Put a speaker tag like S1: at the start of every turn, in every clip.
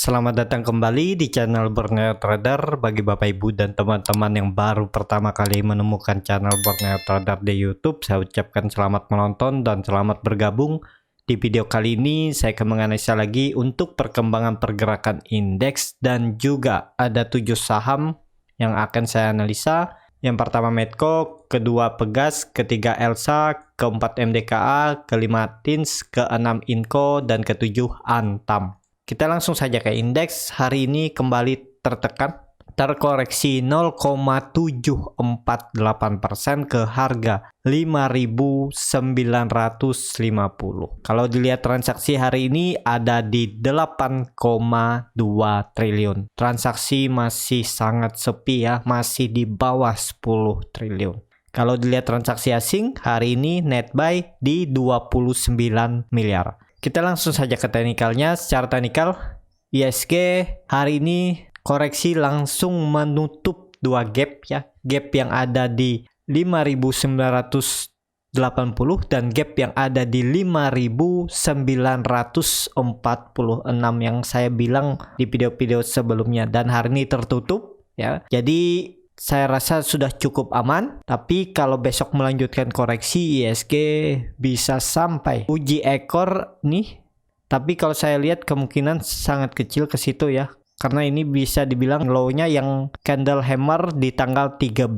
S1: Selamat datang kembali di channel Borneo Trader. Bagi Bapak Ibu dan teman-teman yang baru pertama kali menemukan channel Borneo Trader di YouTube, saya ucapkan selamat menonton dan selamat bergabung. Di video kali ini saya akan menganalisa lagi untuk perkembangan pergerakan indeks dan juga ada 7 saham yang akan saya analisa. Yang pertama Medco, kedua Pegas, ketiga Elsa, keempat MDKA, kelima Tins, keenam Inco, dan ketujuh Antam. Kita langsung saja ke indeks. Hari ini kembali tertekan, terkoreksi 0,748% ke harga 5.950. Kalau dilihat transaksi hari ini ada di 8,2 triliun. Transaksi masih sangat sepi ya, masih di bawah 10 triliun. Kalau dilihat transaksi asing hari ini net buy di 29 miliar. Kita langsung saja ke teknikalnya. Secara teknikal, ISG hari ini koreksi langsung menutup dua gap ya. Gap yang ada di 5.980 dan gap yang ada di 5.946 yang saya bilang di video-video sebelumnya, dan hari ini tertutup ya. Jadi saya rasa sudah cukup aman, tapi kalau besok melanjutkan koreksi ISG bisa sampai uji ekor nih. Tapi kalau saya lihat kemungkinan sangat kecil ke situ ya, karena ini bisa dibilang low-nya yang candle hammer di tanggal 13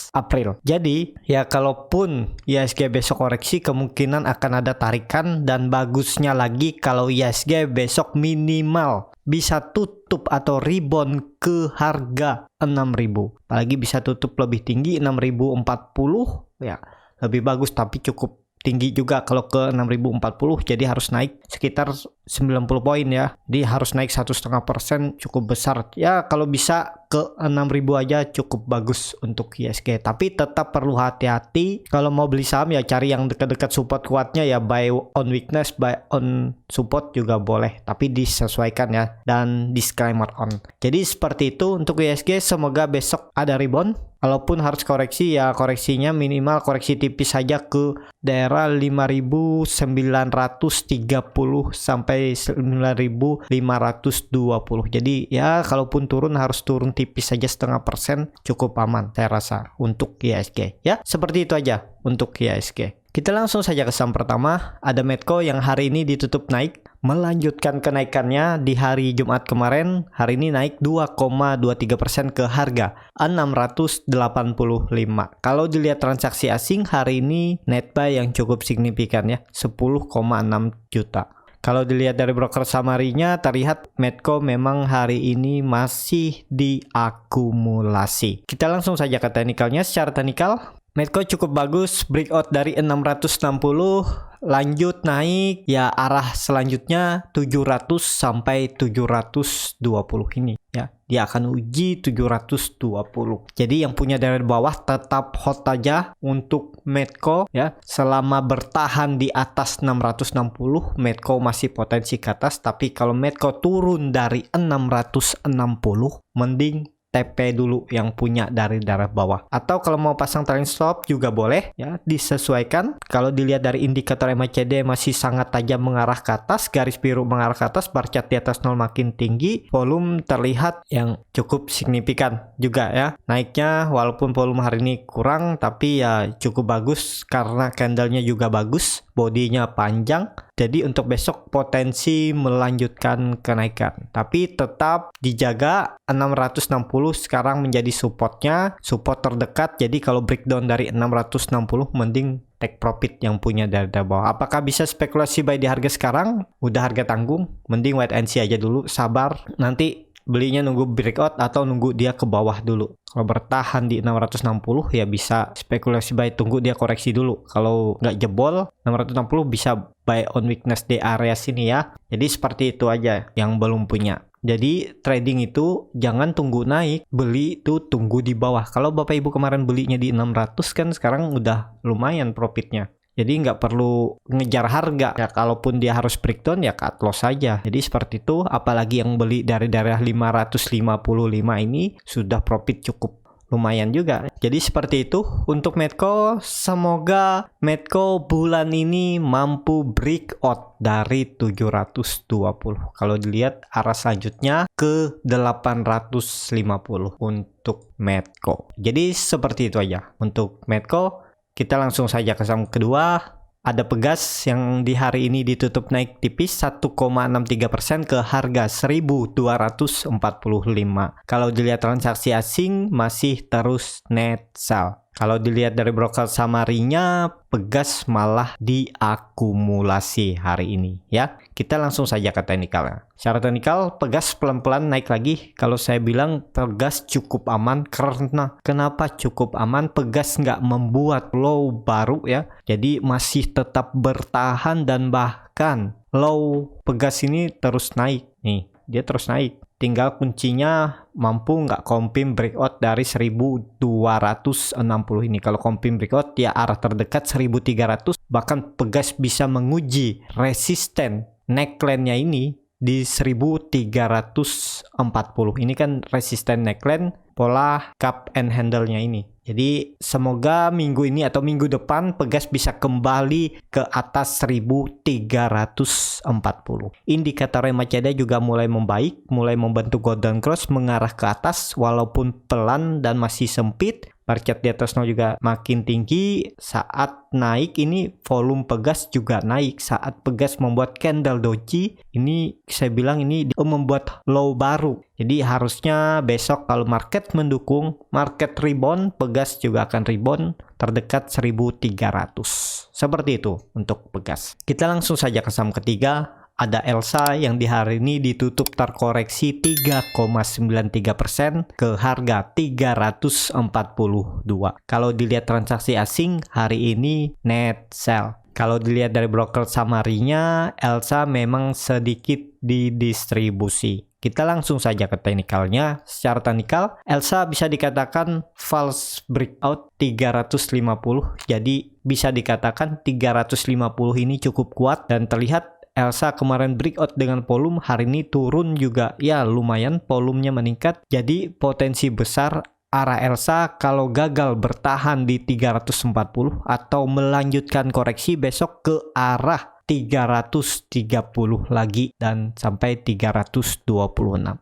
S1: April. Jadi ya kalaupun ISG besok koreksi kemungkinan akan ada tarikan, dan bagusnya lagi kalau ISG besok minimal bisa tutup atau rebound ke harga 6.000. Apalagi bisa tutup lebih tinggi 6.040 ya, lebih bagus, tapi cukup tinggi juga kalau ke 6.040, jadi harus naik sekitar 90 poin ya. Jadi harus naik 1,5%, cukup besar ya. Kalau bisa ke 6.000 aja cukup bagus untuk ISG, tapi tetap perlu hati-hati. Kalau mau beli saham ya cari yang dekat-dekat support kuatnya ya, buy on weakness, buy on support juga boleh, tapi disesuaikan ya, dan disclaimer on. Jadi seperti itu untuk ISG. Semoga besok ada rebound. Kalaupun harus koreksi ya koreksinya minimal koreksi tipis saja ke daerah 5.930 sampai 9.520. Jadi ya kalaupun turun harus turun tipis saja, 0,5%, cukup aman saya rasa untuk ISG ya. Seperti itu aja untuk ISG. Kita langsung saja ke saham pertama. Ada Medco yang hari ini ditutup naik, melanjutkan kenaikannya di hari Jumat kemarin. Hari ini naik 2,23% ke harga 685. Kalau dilihat transaksi asing hari ini net buy yang cukup signifikan ya, 10,6 juta. Kalau dilihat dari broker summary-nya terlihat Medco memang hari ini masih diakumulasi. Kita langsung saja ke teknikalnya. Secara teknikal Medco cukup bagus, breakout dari 660, lanjut naik ya, arah selanjutnya 700 sampai 720 ini ya. Dia akan uji 720. Jadi yang punya dari bawah tetap hot aja untuk Medco ya. Selama bertahan di atas 660, Medco masih potensi ke atas, tapi kalau Medco turun dari 660, mending TP dulu yang punya dari daerah bawah. Atau kalau mau pasang trailing stop juga boleh ya, disesuaikan. Kalau dilihat dari indikator MACD masih sangat tajam mengarah ke atas, garis biru mengarah ke atas, bar chart di atas 0 makin tinggi, volume terlihat yang cukup signifikan juga ya. Naiknya walaupun volume hari ini kurang, tapi ya cukup bagus karena candlenya juga bagus, bodinya panjang. Jadi untuk besok potensi melanjutkan kenaikan, tapi tetap dijaga 660 sekarang menjadi supportnya, support terdekat. Jadi kalau breakdown dari 660 mending take profit yang punya dari bawah. Apakah bisa spekulasi buy di harga sekarang? Udah harga tanggung, mending wait and see aja dulu, sabar. Nanti belinya nunggu breakout atau nunggu dia ke bawah dulu. Kalau bertahan di 660 ya bisa spekulasi buy, tunggu dia koreksi dulu. Kalau nggak jebol 660 bisa buy on weakness di area sini ya. Jadi seperti itu aja yang belum punya. Jadi trading itu jangan tunggu naik, beli itu tunggu di bawah. Kalau Bapak Ibu kemarin belinya di 600 kan sekarang udah lumayan profitnya. Jadi nggak perlu ngejar harga ya, kalaupun dia harus breakdown ya cut loss saja. Jadi seperti itu, apalagi yang beli dari daerah 555 ini sudah profit cukup lumayan juga. Jadi seperti itu untuk Medco. Semoga Medco bulan ini mampu breakout dari 720. Kalau dilihat arah selanjutnya ke 850 untuk Medco. Jadi seperti itu aja untuk Medco. Kita langsung saja ke saham kedua. Ada Pegas yang di hari ini ditutup naik tipis 1,63% ke harga 1.245. Kalau dilihat transaksi asing masih terus net sell. Kalau dilihat dari broker summary-nya, Pegas malah diakumulasi hari ini ya. Kita langsung saja ke teknikalnya. Secara teknikal, Pegas pelan-pelan naik lagi. Kalau saya bilang Pegas cukup aman karena kenapa cukup aman? Pegas nggak membuat low baru ya. Jadi masih tetap bertahan dan bahkan low Pegas ini terus naik. Nih, dia terus naik. Tinggal kuncinya mampu nggak compim breakout dari 1260 ini. Kalau compim breakout ya arah terdekat 1300, bahkan Pegas bisa menguji resisten neckline-nya ini di 1340. Ini kan resisten neckline pola cup and handle-nya ini. Jadi semoga minggu ini atau minggu depan Pegas bisa kembali ke atas 1340. Indikator RMACD juga mulai membaik, mulai membentuk golden cross mengarah ke atas walaupun pelan dan masih sempit. Bar chart di atas juga makin tinggi. Saat naik ini volume Pegas juga naik. Saat Pegas membuat candle doji, ini saya bilang ini membuat low baru. Jadi harusnya besok kalau market mendukung, market rebound, Pegas juga akan rebound terdekat 1300. Seperti itu untuk Pegas. Kita langsung saja ke saham ketiga. Ada Elsa yang di hari ini ditutup terkoreksi 3,93% ke harga 342. Kalau dilihat transaksi asing hari ini net sell. Kalau dilihat dari broker summary-nya, Elsa memang sedikit didistribusi. Kita langsung saja ke teknikalnya. Secara teknikal, Elsa bisa dikatakan false breakout 350. Jadi bisa dikatakan 350 ini cukup kuat dan terlihat Elsa kemarin breakout dengan volume, hari ini turun juga ya lumayan volumenya meningkat. Jadi potensi besar arah Elsa kalau gagal bertahan di 340 atau melanjutkan koreksi besok ke arah 330 lagi dan sampai 326.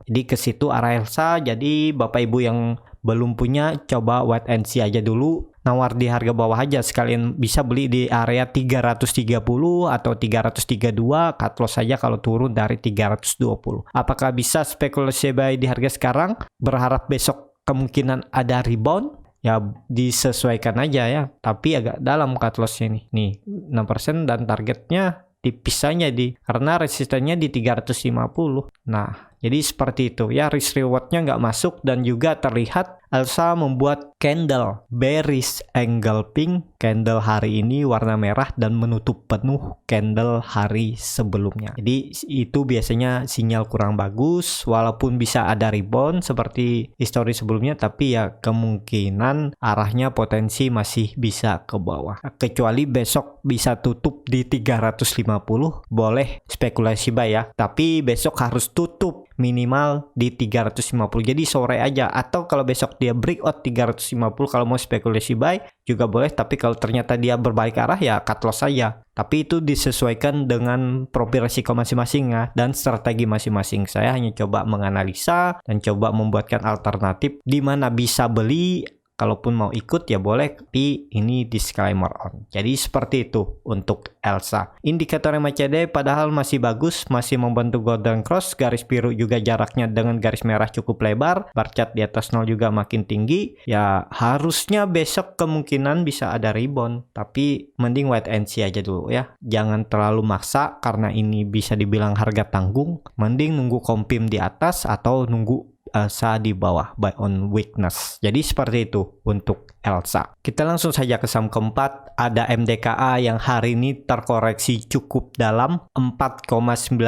S1: Jadi ke situ arah Elsa. Jadi Bapak Ibu yang belum punya coba wait and see aja dulu. Nawar di harga bawah aja, sekalian bisa beli di area 330 atau 332, cut loss saja kalau turun dari 320. Apakah bisa spekulasi buy di harga sekarang? Berharap besok kemungkinan ada rebound? Ya disesuaikan aja ya, tapi agak dalam cut loss-nya nih 6% dan targetnya dipisahnya karena resistennya di 350. Nah, jadi seperti itu ya, risk rewardnya nggak masuk dan juga terlihat Elsa membuat candle bearish engulfing candle hari ini warna merah dan menutup penuh candle hari sebelumnya. Jadi itu biasanya sinyal kurang bagus walaupun bisa ada rebound seperti histori sebelumnya, tapi ya kemungkinan arahnya potensi masih bisa ke bawah. Kecuali besok bisa tutup di 350 boleh spekulasi buy ya, tapi besok harus tutup minimal di 350. Jadi sore aja, atau kalau besok dia breakout 350 kalau mau spekulasi buy juga boleh, tapi kalau ternyata dia berbalik arah ya cut loss saja. Tapi itu disesuaikan dengan profil risiko masing-masing ya dan strategi masing-masing. Saya hanya coba menganalisa dan coba membuatkan alternatif di mana bisa beli. Kalaupun mau ikut ya boleh, tapi ini disclaimer on. Jadi seperti itu untuk Elsa. Indikator MACD padahal masih bagus, masih membentuk golden cross, garis biru juga jaraknya dengan garis merah cukup lebar, bar chart di atas 0 juga makin tinggi. Ya harusnya besok kemungkinan bisa ada rebound, tapi mending wait and see aja dulu ya. Jangan terlalu maksa karena ini bisa dibilang harga tanggung. Mending nunggu kompim di atas atau nunggu Elsa di bawah buy on weakness. Jadi seperti itu untuk Elsa. Kita langsung saja ke saham keempat. Ada MDKA yang hari ini terkoreksi cukup dalam 4,96%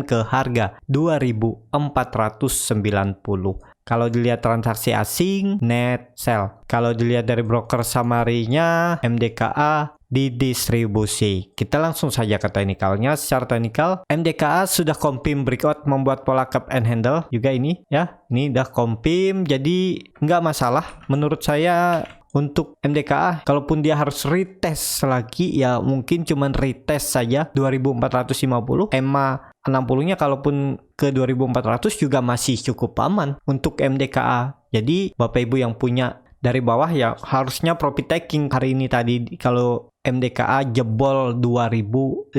S1: ke harga 2.490. Kalau dilihat transaksi asing, net sell. Kalau dilihat dari broker summary-nya, MDKA didistribusi. Kita langsung saja ke teknikalnya. Secara teknikal, MDKA sudah confirm breakout membuat pola cup and handle juga ini ya. Ini udah confirm, jadi nggak masalah menurut saya. Untuk MDKA, kalaupun dia harus retest lagi, ya mungkin cuman retest saja 2450. EMA 60-nya kalaupun ke 2400 juga masih cukup aman untuk MDKA. Jadi Bapak Ibu yang punya dari bawah ya harusnya profit taking hari ini tadi. Kalau MDKA jebol 2550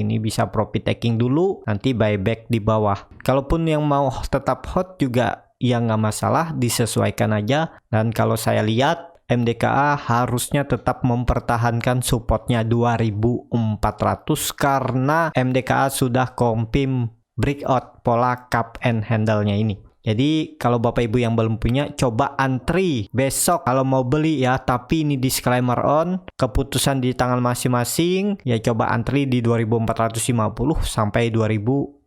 S1: ini bisa profit taking dulu, nanti buyback di bawah. Kalaupun yang mau tetap hot juga ya nggak masalah, disesuaikan aja. Dan kalau saya lihat MDKA harusnya tetap mempertahankan supportnya 2400 karena MDKA sudah confirm breakout pola cup and handle-nya ini. Jadi kalau Bapak Ibu yang belum punya, coba antri besok kalau mau beli ya. Tapi ini disclaimer on, keputusan di tangan masing-masing. Ya coba antri di 2450 sampai 2430.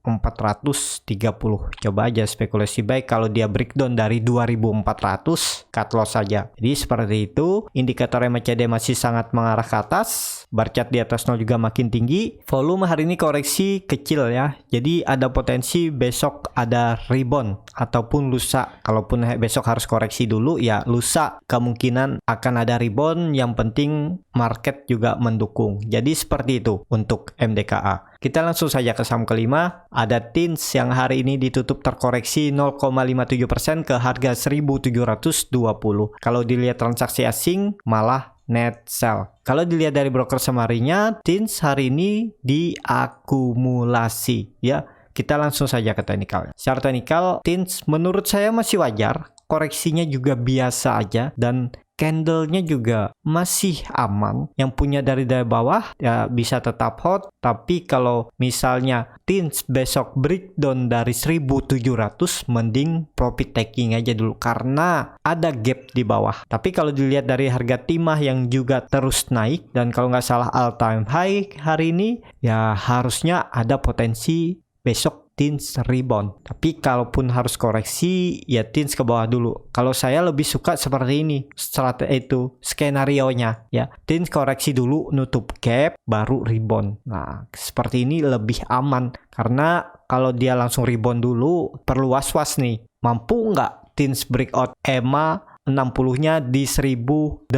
S1: Coba aja spekulasi baik kalau dia breakdown dari 2400, cut loss saja. Jadi seperti itu. Indikator MACD masih sangat mengarah ke atas. Bar chart di atas 0 juga makin tinggi. Volume hari ini koreksi kecil ya. Jadi ada potensi besok ada rebound ataupun lusa. Kalaupun besok harus koreksi dulu ya lusa kemungkinan akan ada rebound. Yang penting market juga mendukung. Jadi seperti itu untuk MDKA. Kita langsung saja ke saham kelima. Ada TINS yang hari ini ditutup terkoreksi 0,57% ke harga 1720. Kalau dilihat transaksi asing malah net sell. Kalau dilihat dari broker summary-nya, TINS hari ini diakumulasi ya. Kita langsung saja ke teknikal. Secara teknikal, TINS menurut saya masih wajar. Koreksinya juga biasa aja dan candle-nya juga masih aman. Yang punya dari bawah ya bisa tetap hot. Tapi kalau misalnya TINS besok breakdown dari 1700, mending profit taking aja dulu karena ada gap di bawah. Tapi kalau dilihat dari harga timah yang juga terus naik dan kalau nggak salah all time high hari ini, ya harusnya ada potensi besok TINS rebound. Tapi kalaupun harus koreksi ya TINS ke bawah dulu. Kalau saya lebih suka seperti ini strategi itu skenario-nya ya. TINS koreksi dulu nutup gap baru rebound. Nah seperti ini lebih aman karena kalau dia langsung rebound dulu perlu was-was nih. Mampu nggak TINS breakout EMA 60-nya di 1840.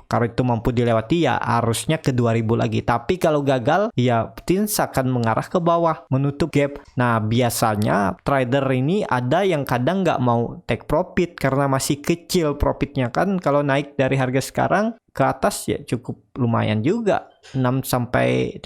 S1: Kalau itu mampu dilewati ya harusnya ke 2000 lagi. Tapi kalau gagal ya TINS akan mengarah ke bawah menutup gap. Nah biasanya trader ini ada yang kadang nggak mau take profit karena masih kecil profitnya kan. Kalau naik dari harga sekarang ke atas ya cukup lumayan juga 6-7%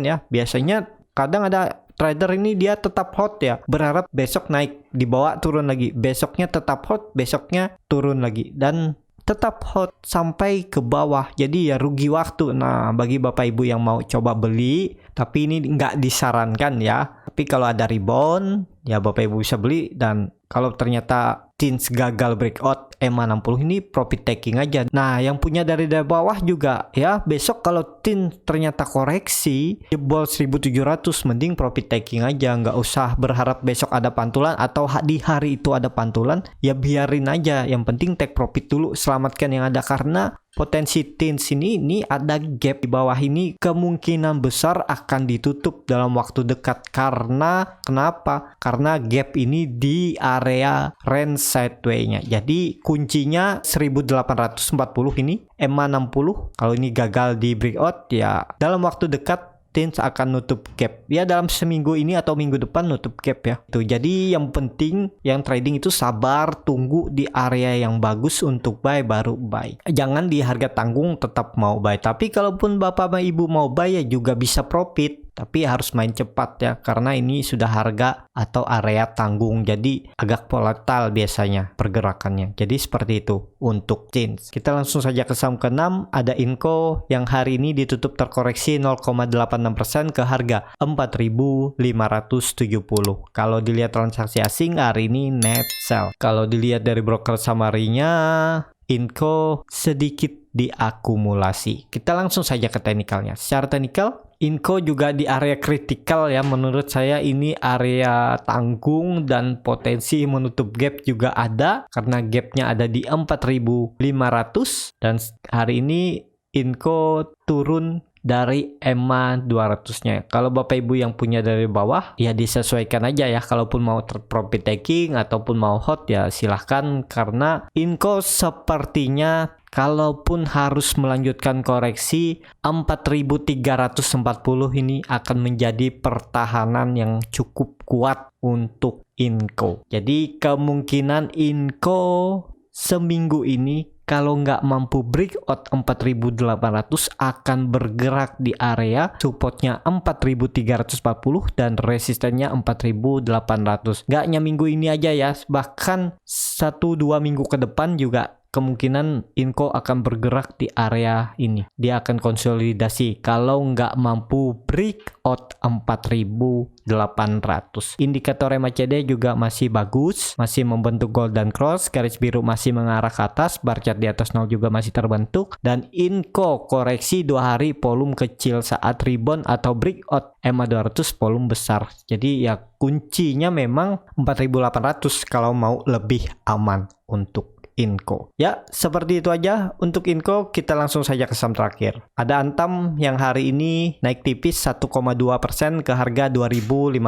S1: ya. Biasanya kadang ada trader ini dia tetap hot ya, berharap besok naik, dibawa turun lagi, besoknya tetap hot, besoknya turun lagi, dan tetap hot sampai ke bawah. Jadi ya rugi waktu. Nah bagi Bapak Ibu yang mau coba beli, tapi ini nggak disarankan ya. Tapi kalau ada rebound ya Bapak Ibu bisa beli. Dan kalau ternyata TINS gagal breakout EMA 60 ini profit taking aja. Nah yang punya dari bawah juga ya, besok kalau TINS ternyata koreksi jebol 1700, mending profit taking aja. Nggak usah berharap besok ada pantulan atau di hari itu ada pantulan. Ya biarin aja, yang penting take profit dulu, selamatkan yang ada. Karena potensi TINS ini ada gap di bawah ini, kemungkinan besar akan ditutup dalam waktu dekat. Karena kenapa? Karena gap ini di area range sideway-nya. Jadi kuncinya 1840 ini, EMA 60. Kalau ini gagal di breakout ya dalam waktu dekat TINS akan nutup gap ya, dalam seminggu ini atau minggu depan nutup gap ya. Itu jadi yang penting yang trading itu sabar, tunggu di area yang bagus untuk buy baru buy. Jangan di harga tanggung tetap mau buy. Tapi kalaupun Bapak sama Ibu mau buy ya juga bisa profit. Tapi harus main cepat ya, karena ini sudah harga atau area tanggung. Jadi agak volatile biasanya pergerakannya. Jadi seperti itu untuk TINS. Kita langsung saja ke saham ke-6. Ada Inco yang hari ini ditutup terkoreksi 0,86% ke harga 4.570. Kalau dilihat transaksi asing hari ini net sell. Kalau dilihat dari broker summary-nya, Inco sedikit diakumulasi. Kita langsung saja ke teknikalnya. Secara teknikal Inco juga di area kritikal ya, menurut saya ini area tanggung dan potensi menutup gap juga ada karena gapnya ada di 4.500 dan hari ini Inco turun dari EMA 200-nya. Kalau Bapak Ibu yang punya dari bawah ya disesuaikan aja ya, kalaupun mau profit taking ataupun mau hot ya silahkan, karena Inco sepertinya kalaupun harus melanjutkan koreksi 4.340 ini akan menjadi pertahanan yang cukup kuat untuk Inco. Jadi kemungkinan Inco seminggu ini kalau nggak mampu breakout 4.800 akan bergerak di area supportnya 4.340 dan resistennya 4.800. Nggak hanya minggu ini aja ya, bahkan 1-2 minggu ke depan juga kemungkinan Inco akan bergerak di area ini. Dia akan konsolidasi kalau nggak mampu breakout 4.800. Indikator MACD juga masih bagus, masih membentuk golden cross, garis biru masih mengarah ke atas, bar chart di atas 0 juga masih terbentuk, dan Inco koreksi 2 hari volume kecil saat rebound atau breakout EMA 200 volume besar. Jadi ya kuncinya memang 4.800 kalau mau lebih aman untuk Inco. Ya, seperti itu aja untuk Inco. Kita langsung saja ke saham terakhir. Ada Antam yang hari ini naik tipis 1,2% ke harga 2.520.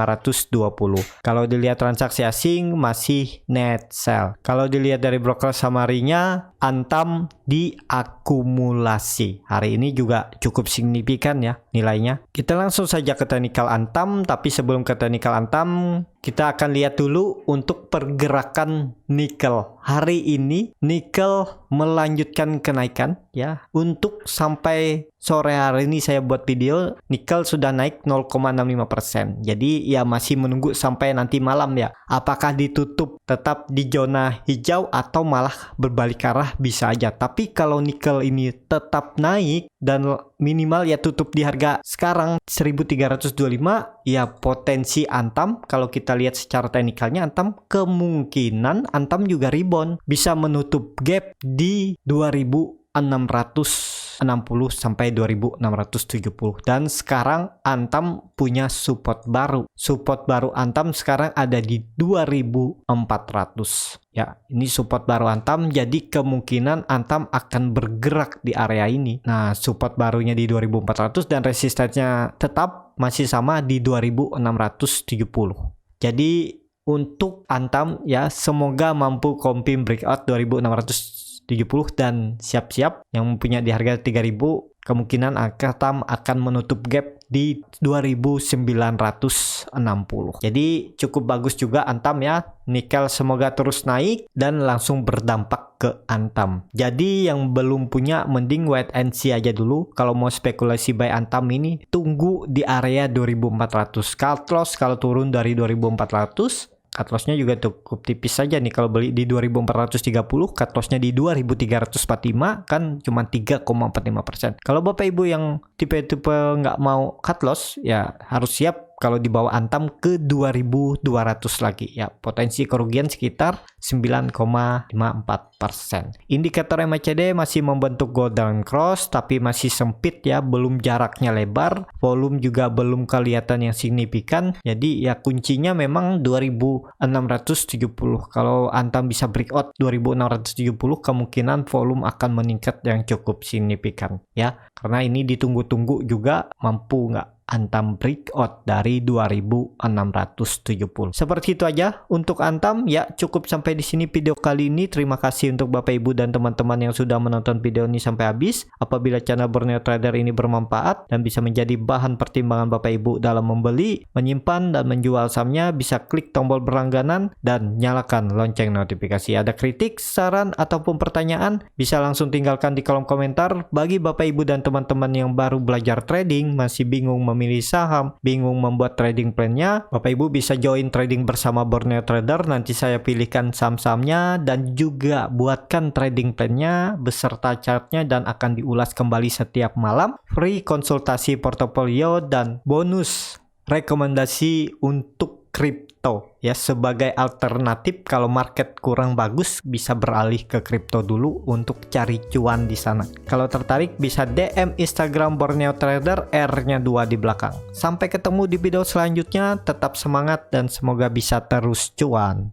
S1: Kalau dilihat transaksi asing masih net sell. Kalau dilihat dari broker summary-nya, Antam diakumulasi. Hari ini juga cukup signifikan ya nilainya. Kita langsung saja ke teknikal Antam, tapi sebelum ke teknikal Antam, kita akan lihat dulu untuk pergerakan nikel. Hari ini nikel melanjutkan kenaikan ya. Untuk sampai sore hari ini saya buat video, nikel sudah naik 0,65%. Jadi ya masih menunggu sampai nanti malam ya. Apakah ditutup tetap di zona hijau atau malah berbalik arah, bisa aja. Tapi kalau nikel ini tetap naik dan minimal ya tutup di harga sekarang 1325, ya potensi Antam kalau kita lihat secara teknikalnya Antam kemungkinan Antam juga rebound bisa menutup gap di 2660 sampai 2670, dan sekarang Antam punya support baru. Support baru Antam sekarang ada di 2400. Ya, ini support baru Antam, jadi kemungkinan Antam akan bergerak di area ini. Nah, support barunya di 2400 dan resistennya tetap masih sama di 2670. Jadi untuk Antam ya semoga mampu confirm breakout 2670 dan siap-siap yang mempunyai di harga 3000 kemungkinan Antam akan menutup gap di 2960. Jadi cukup bagus juga Antam ya. Nikel semoga terus naik dan langsung berdampak ke Antam. Jadi yang belum punya mending wait and see aja dulu. Kalau mau spekulasi buy Antam ini tunggu di area 2400. Cut loss kalau turun dari 2400, cut loss-nya juga cukup tipis saja nih. Kalau beli di 2430, cut loss-nya di 2345 kan cuma 3,45%. Kalau Bapak Ibu yang tipe-tipe nggak mau cut loss ya harus siap kalau dibawa Antam ke 2200 lagi ya, potensi kerugian sekitar 9,54%. Indikator MACD masih membentuk golden cross tapi masih sempit ya, belum jaraknya lebar, volume juga belum kelihatan yang signifikan. Jadi ya kuncinya memang 2670. Kalau Antam bisa breakout 2670 kemungkinan volume akan meningkat yang cukup signifikan ya, karena ini ditunggu-tunggu juga mampu nggak Antam breakout dari 2670. Seperti itu aja untuk Antam ya, cukup sampai di sini video kali ini. Terima kasih untuk Bapak Ibu dan teman-teman yang sudah menonton video ini sampai habis. Apabila channel Borneo Trader ini bermanfaat dan bisa menjadi bahan pertimbangan Bapak Ibu dalam membeli, menyimpan dan menjual sahamnya, bisa klik tombol berlangganan dan nyalakan lonceng notifikasi. Ada kritik, saran ataupun pertanyaan bisa langsung tinggalkan di kolom komentar. Bagi Bapak Ibu dan teman-teman yang baru belajar trading, masih bingung memilih saham, bingung membuat trading plan-nya, Bapak Ibu bisa join trading bersama Borneo Trader. Nanti saya pilihkan saham-sahamnya dan juga buatkan trading plan-nya beserta chart-nya dan akan diulas kembali setiap malam. Free konsultasi portofolio dan bonus rekomendasi untuk kripto kripto ya, sebagai alternatif kalau market kurang bagus bisa beralih ke kripto dulu untuk cari cuan di sana. Kalau tertarik bisa DM Instagram Borneo Trader, R-nya 2 di belakang. Sampai ketemu di video selanjutnya, tetap semangat dan semoga bisa terus cuan.